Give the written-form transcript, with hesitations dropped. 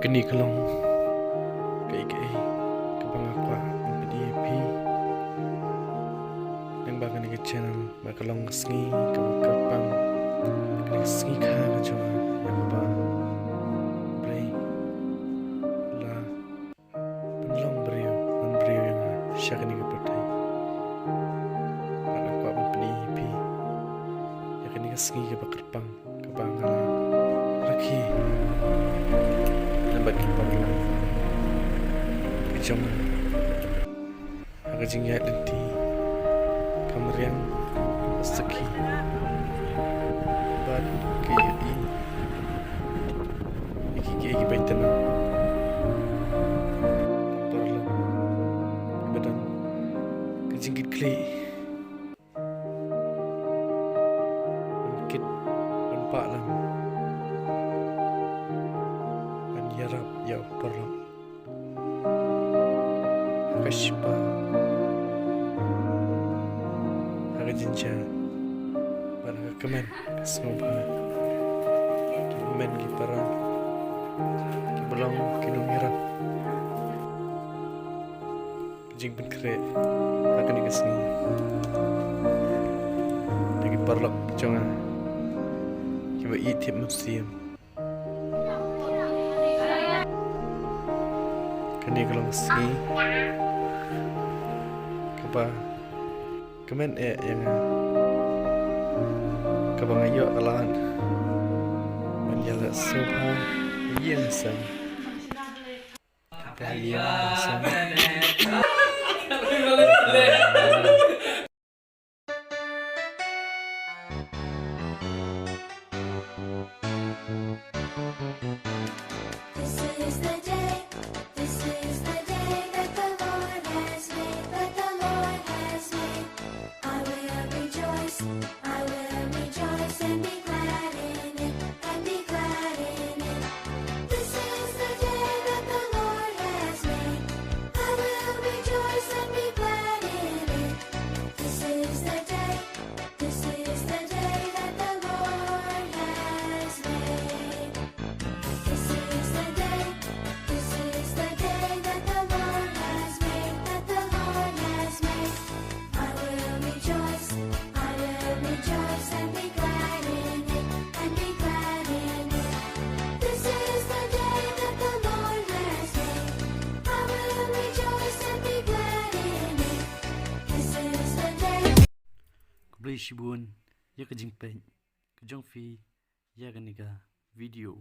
Kani kalong kay kapangakwa ang PDP nang baga ni channel makalong sngi kapang kani Sngikha ka chuma yang ba bray la penlong brio yang siya kani kapatay makalakwa ang PDP ya kani sngi kapang rakhie lambat kapang kecuma agak jingat lenti kameriang seki bad KI iki baitana perlu badan kejingkit kli kit nampak lang dan yarap ya perlu kashpa jinja para kemen semoga kemen para belong kinong hirap jing pen kre akan ikasni lagi parlok jangan kiba itip musim kani kalau sni kapa kemen yang kabang ayo alan menjaga soha yang sam yang sam Beli shibun ya kejingpen kejong fi ya ganiga video